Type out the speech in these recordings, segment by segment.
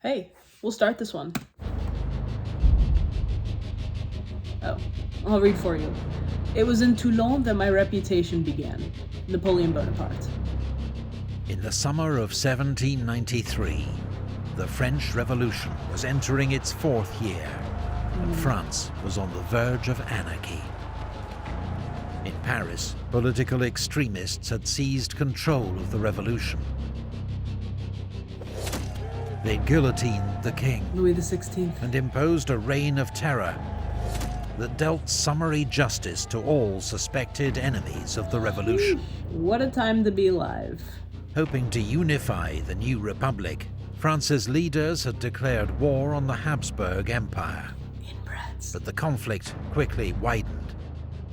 Hey, we'll start this one. Oh, I'll read for you. It was in Toulon that my reputation began. Napoleon Bonaparte. In the summer of 1793, the French Revolution was entering its fourth year, and France was on the verge of anarchy. In Paris, political extremists had seized control of the revolution. They guillotined the king, Louis XVI, and imposed a reign of terror that dealt summary justice to all suspected enemies of the revolution. What a time to be alive. Hoping to unify the new republic, France's leaders had declared war on the Habsburg Empire. Inbreds. But the conflict quickly widened,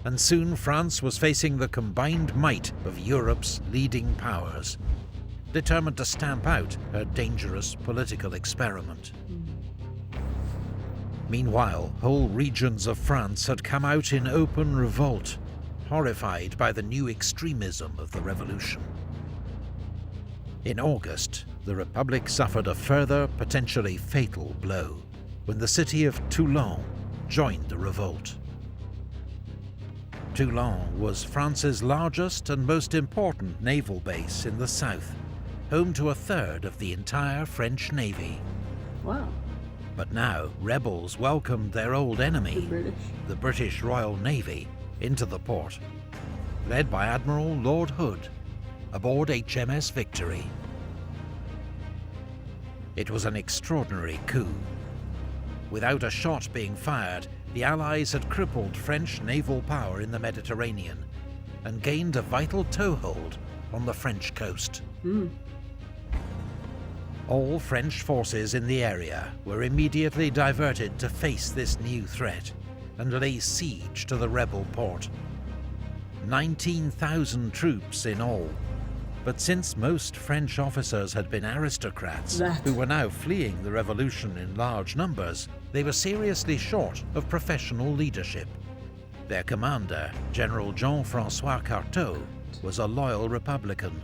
and soon France was facing the combined might of Europe's leading powers, determined to stamp out her dangerous political experiment. Meanwhile, whole regions of France had come out in open revolt, horrified by the new extremism of the revolution. In August, the Republic suffered a further, potentially fatal blow, when the city of Toulon joined the revolt. Toulon was France's largest and most important naval base in the south, home to a third of the entire French Navy. Wow. But now, rebels welcomed their old enemy, the British Royal Navy, into the port, led by Admiral Lord Hood, aboard HMS Victory. It was an extraordinary coup. Without a shot being fired, the Allies had crippled French naval power in the Mediterranean and gained a vital toehold on the French coast. All French forces in the area were immediately diverted to face this new threat and lay siege to the rebel port. 19,000 troops in all. But since most French officers had been aristocrats who were now fleeing the revolution in large numbers, they were seriously short of professional leadership. Their commander, General Jean-François Carteau, was a loyal Republican,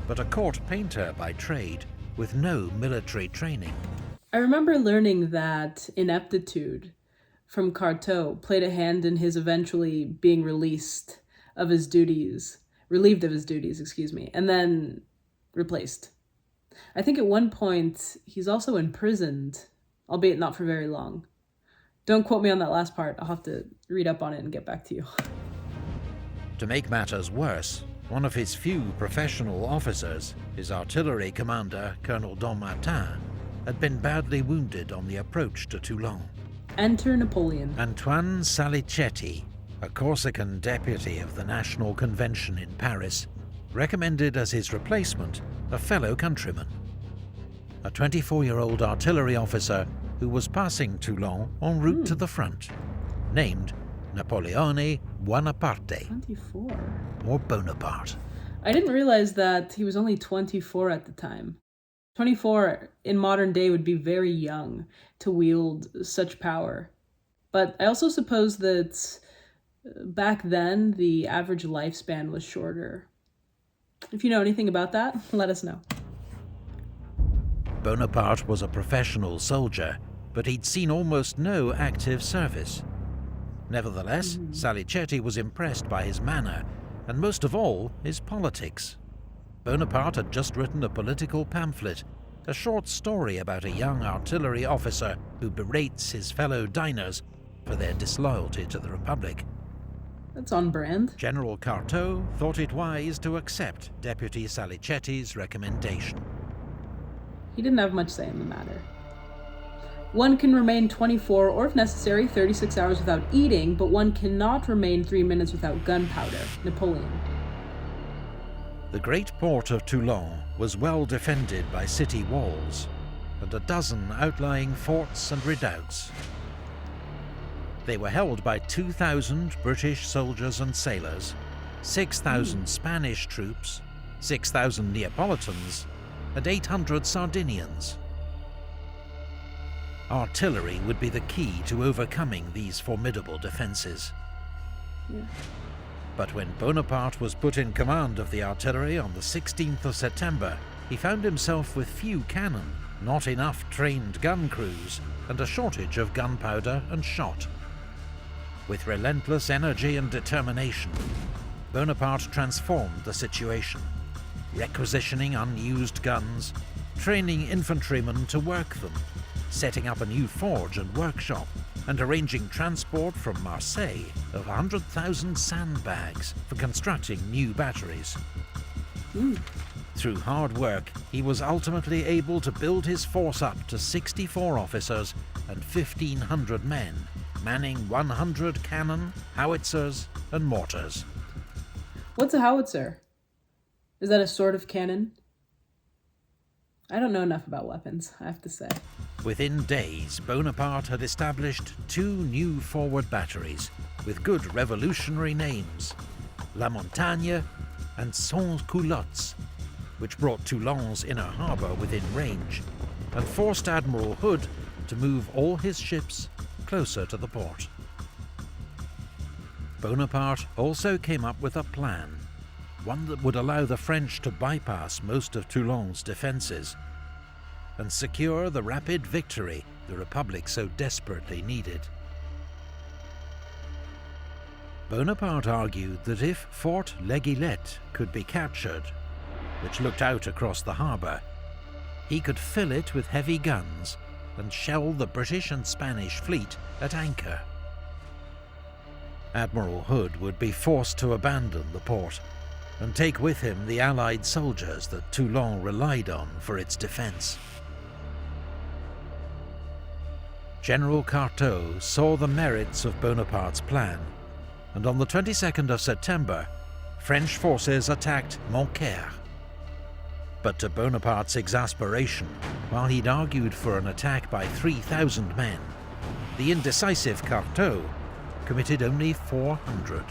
but a court painter by trade with no military training. I remember learning that ineptitude from Carteau played a hand in his eventually being relieved of his duties, and then replaced. I think at one point he's also imprisoned, albeit not for very long. Don't quote me on that last part. I'll have to read up on it and get back to you. To make matters worse, one of his few professional officers, his artillery commander, Colonel Martin, had been badly wounded on the approach to Toulon. Enter Napoleon. Antoine Salicetti, a Corsican deputy of the National Convention in Paris, recommended as his replacement a fellow countryman, a 24-year-old artillery officer who was passing Toulon en route to the front, named Napoleonic Bonaparte. 24. Or Bonaparte. I didn't realize that he was only 24 at the time. 24 in modern day would be very young to wield such power. But I also suppose that back then, the average lifespan was shorter. If you know anything about that, let us know. Bonaparte was a professional soldier, but he'd seen almost no active service. Nevertheless, Salicetti was impressed by his manner, and most of all, his politics. Bonaparte had just written a political pamphlet, a short story about a young artillery officer who berates his fellow diners for their disloyalty to the Republic. That's on brand. General Carteau thought it wise to accept Deputy Salicetti's recommendation. He didn't have much say in the matter. One can remain 24 or, if necessary, 36 hours without eating, but one cannot remain 3 minutes without gunpowder. Napoleon. The great port of Toulon was well defended by city walls and a dozen outlying forts and redoubts. They were held by 2,000 British soldiers and sailors, 6,000 Spanish troops, 6,000 Neapolitans, and 800 Sardinians. Artillery would be the key to overcoming these formidable defences. But when Bonaparte was put in command of the artillery on the 16th of September, he found himself with few cannon not enough trained gun crews, and a shortage of gunpowder and shot. With relentless energy and determination, Bonaparte transformed the situation, requisitioning unused guns, training infantrymen to work them, setting up a new forge and workshop, and arranging transport from Marseille of 100,000 sandbags for constructing new batteries. Through hard work, he was ultimately able to build his force up to 64 officers and 1,500 men, manning 100 cannon, howitzers, and mortars. What's a howitzer? Is that a sort of cannon? I don't know enough about weapons, I have to say. Within days, Bonaparte had established 2 new forward batteries with good revolutionary names, La Montagne and Sans Culottes, which brought Toulon's inner harbour within range and forced Admiral Hood to move all his ships closer to the port. Bonaparte also came up with a plan, one that would allow the French to bypass most of Toulon's defences and secure the rapid victory the Republic so desperately needed. Bonaparte argued that if Fort L'Aiguillette could be captured, which looked out across the harbour, he could fill it with heavy guns and shell the British and Spanish fleet at anchor. Admiral Hood would be forced to abandon the port and take with him the Allied soldiers that Toulon relied on for its defence. General Carteau saw the merits of Bonaparte's plan, and on the 22nd of September, French forces attacked Montcaire. But to Bonaparte's exasperation, while he'd argued for an attack by 3,000 men, the indecisive Carteau committed only 400.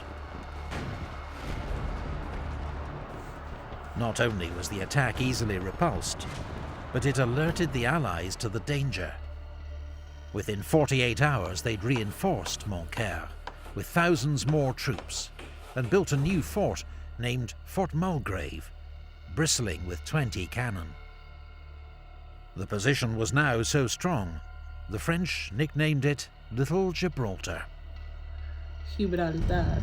Not only was the attack easily repulsed, but it alerted the Allies to the danger. Within 48 hours they'd reinforced Montcaire with thousands more troops and built a new fort named Fort Mulgrave, bristling with 20 cannon. The position was now so strong, the French nicknamed it Little Gibraltar. Gibraltar.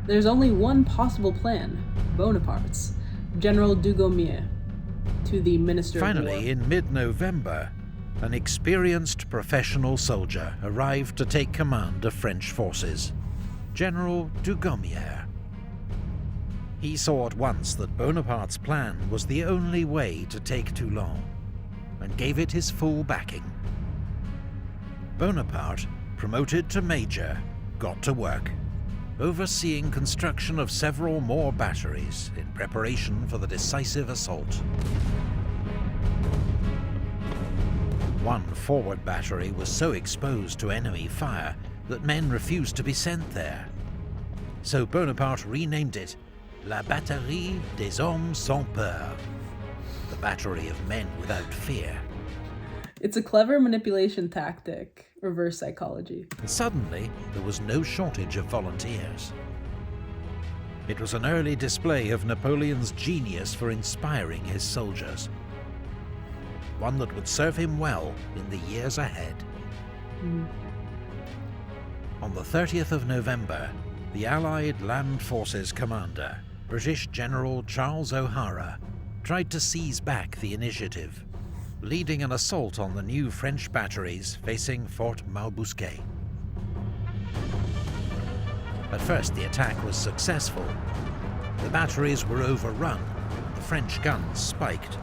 There's only one possible plan, Bonaparte's, General Dugommier, to the Minister of War. Finally, in mid-November, an experienced professional soldier arrived to take command of French forces, General Dugommier. He saw at once that Bonaparte's plan was the only way to take Toulon, and gave it his full backing. Bonaparte, promoted to major, got to work, overseeing construction of several more batteries in preparation for the decisive assault. One forward battery was so exposed to enemy fire that men refused to be sent there. So Bonaparte renamed it La Batterie des Hommes Sans Peur, the battery of men without fear. It's a clever manipulation tactic, reverse psychology. Suddenly, there was no shortage of volunteers. It was an early display of Napoleon's genius for inspiring his soldiers, one that would serve him well in the years ahead. On the 30th of November, the Allied Land Forces commander, British General Charles O'Hara, tried to seize back the initiative, leading an assault on the new French batteries facing Fort Mulgrave. At first the attack was successful. The batteries were overrun, the French guns spiked.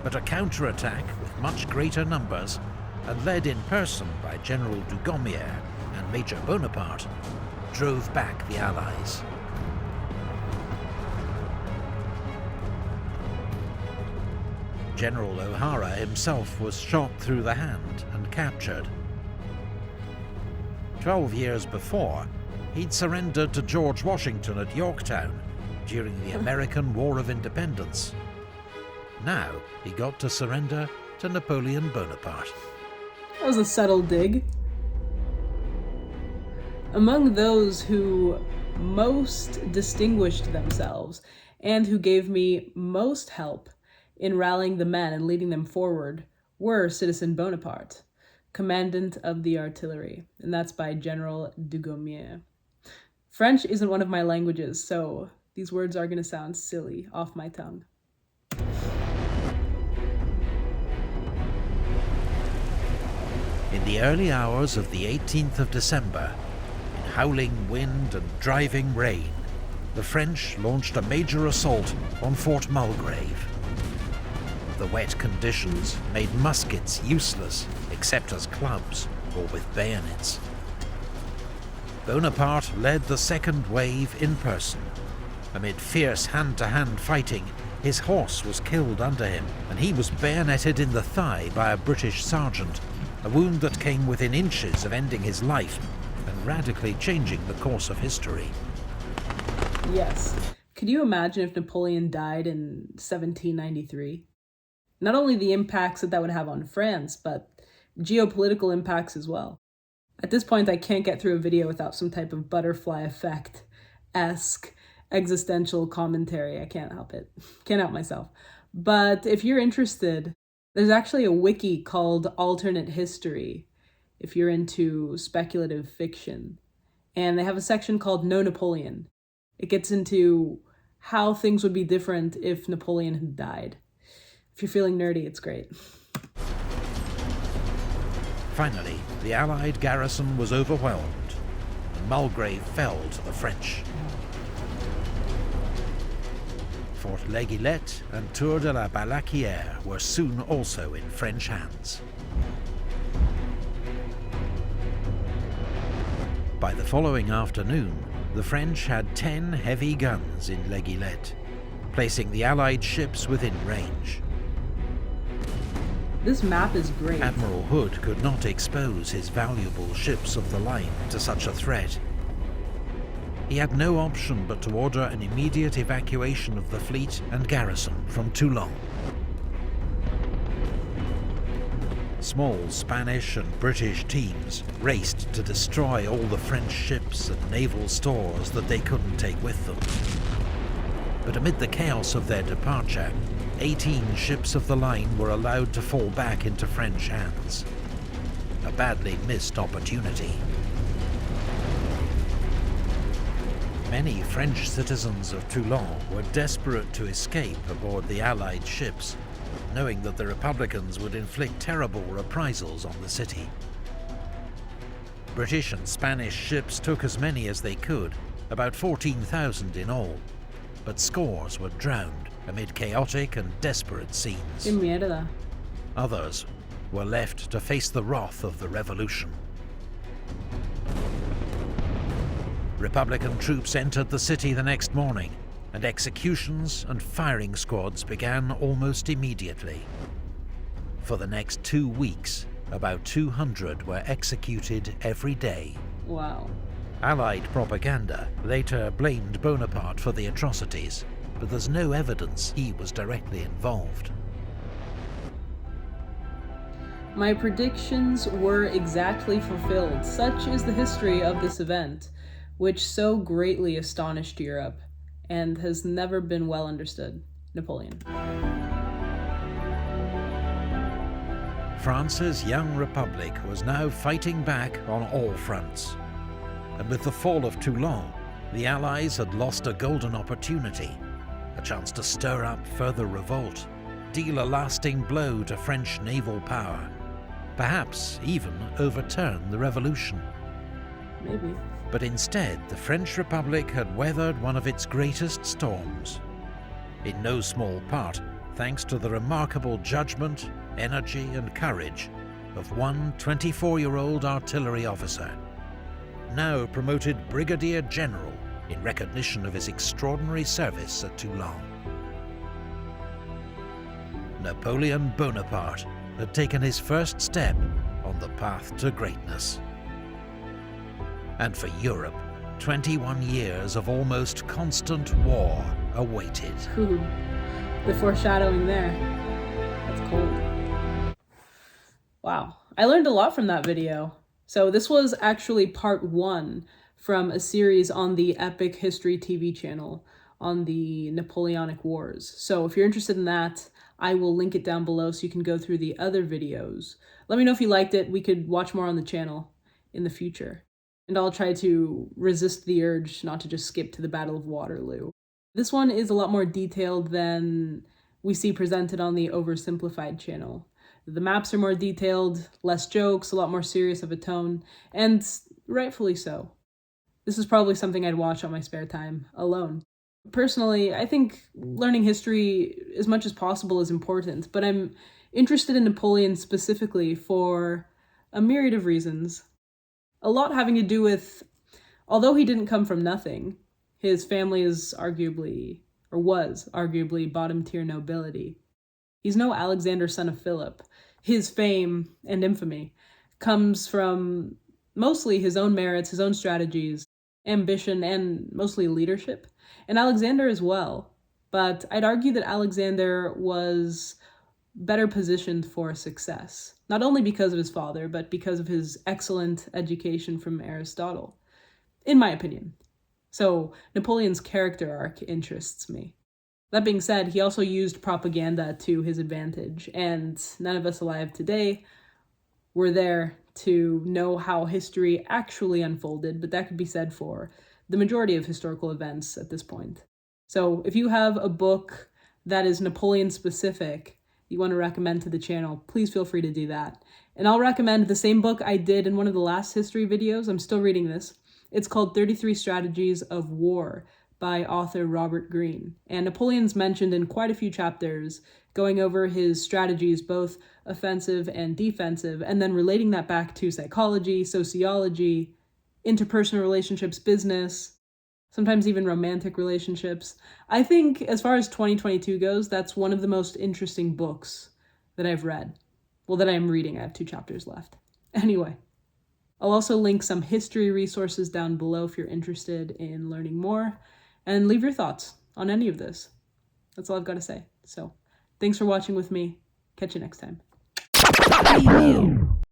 But a counterattack with much greater numbers, and led in person by General Dugommier and Major Bonaparte, drove back the Allies. General O'Hara himself was shot through the hand and captured. 12 years before, he'd surrendered to George Washington at Yorktown during the American War of Independence. Now he got to surrender to Napoleon Bonaparte. That was a subtle dig. Among those who most distinguished themselves and who gave me most help in rallying the men and leading them forward were Citizen Bonaparte, commandant of the artillery, and that's by General Dugommier. French isn't one of my languages, so these words are going to sound silly off my tongue. In the early hours of the 18th of December, in howling wind and driving rain, the French launched a major assault on Fort Mulgrave. The wet conditions made muskets useless except as clubs or with bayonets. Bonaparte led the second wave in person. Amid fierce hand-to-hand fighting, his horse was killed under him, and he was bayoneted in the thigh by a British sergeant, a wound that came within inches of ending his life and radically changing the course of history. Yes. Could you imagine if Napoleon died in 1793? Not only the impacts that would have on France, but geopolitical impacts as well. At this point, I can't get through a video without some type of butterfly effect-esque existential commentary. I can't help it. Can't help myself. But if you're interested, there's actually a wiki called Alternate History, if you're into speculative fiction. And they have a section called No Napoleon. It gets into how things would be different if Napoleon had died. If you're feeling nerdy, it's great. Finally, the Allied garrison was overwhelmed, and Mulgrave fell to the French. Fort L'Aiguillette and Tour de la Balaquière were soon also in French hands. By the following afternoon, the French had 10 heavy guns in L'Aiguillette, placing the Allied ships within range. This map is great. Admiral Hood could not expose his valuable ships of the line to such a threat. He had no option but to order an immediate evacuation of the fleet and garrison from Toulon. Small Spanish and British teams raced to destroy all the French ships and naval stores that they couldn't take with them. But amid the chaos of their departure, 18 ships of the line were allowed to fall back into French hands. A badly missed opportunity. Many French citizens of Toulon were desperate to escape aboard the Allied ships, knowing that the Republicans would inflict terrible reprisals on the city. British and Spanish ships took as many as they could, about 14,000 in all, but scores were drowned amid chaotic and desperate scenes. Qué mierda. Others were left to face the wrath of the revolution. Republican troops entered the city the next morning, and executions and firing squads began almost immediately. For the next 2 weeks, about 200 were executed every day. Wow. Allied propaganda later blamed Bonaparte for the atrocities, but there's no evidence he was directly involved. My predictions were exactly fulfilled. Such is the history of this event, which so greatly astonished Europe and has never been well understood. Napoleon. France's young republic was now fighting back on all fronts. And with the fall of Toulon, the Allies had lost a golden opportunity, a chance to stir up further revolt, deal a lasting blow to French naval power, perhaps even overturn the revolution. Maybe. But instead, the French Republic had weathered one of its greatest storms. In no small part, thanks to the remarkable judgment, energy and courage of one 24-year-old artillery officer, now promoted Brigadier General in recognition of his extraordinary service at Toulon. Napoleon Bonaparte had taken his first step on the path to greatness. And for Europe, 21 years of almost constant war awaited. Ooh, the foreshadowing there. That's cold. Wow, I learned a lot from that video. So this was actually part 1 from a series on the Epic History TV channel on the Napoleonic Wars. So if you're interested in that, I will link it down below so you can go through the other videos. Let me know if you liked it. We could watch more on the channel in the future. And I'll try to resist the urge not to just skip to the Battle of Waterloo. This one is a lot more detailed than we see presented on the oversimplified channel. The maps are more detailed, less jokes, a lot more serious of a tone, and rightfully so. This is probably something I'd watch on my spare time, alone. Personally, I think learning history as much as possible is important, but I'm interested in Napoleon specifically for a myriad of reasons. A lot having to do with, although he didn't come from nothing, his family is arguably, or was arguably, bottom-tier nobility. He's no Alexander, son of Philip. His fame and infamy comes from mostly his own merits, his own strategies, ambition, and mostly leadership. And Alexander as well. But I'd argue that Alexander was better positioned for success, not only because of his father, but because of his excellent education from Aristotle, in my opinion. So Napoleon's character arc interests me. That being said, he also used propaganda to his advantage, and none of us alive today were there to know how history actually unfolded, but that could be said for the majority of historical events at this point. So if you have a book that is Napoleon specific you want to recommend to the channel, please feel free to do that. And I'll recommend the same book I did in one of the last history videos. I'm still reading this. It's called 33 Strategies of War by author Robert Greene. And Napoleon's mentioned in quite a few chapters, going over his strategies, both offensive and defensive, and then relating that back to psychology, sociology, interpersonal relationships, business, sometimes even romantic relationships. I think as far as 2022 goes, that's one of the most interesting books that I've read. Well, that I'm reading. I have 2 chapters left. Anyway, I'll also link some history resources down below if you're interested in learning more, and leave your thoughts on any of this. That's all I've got to say. So, thanks for watching with me. Catch you next time.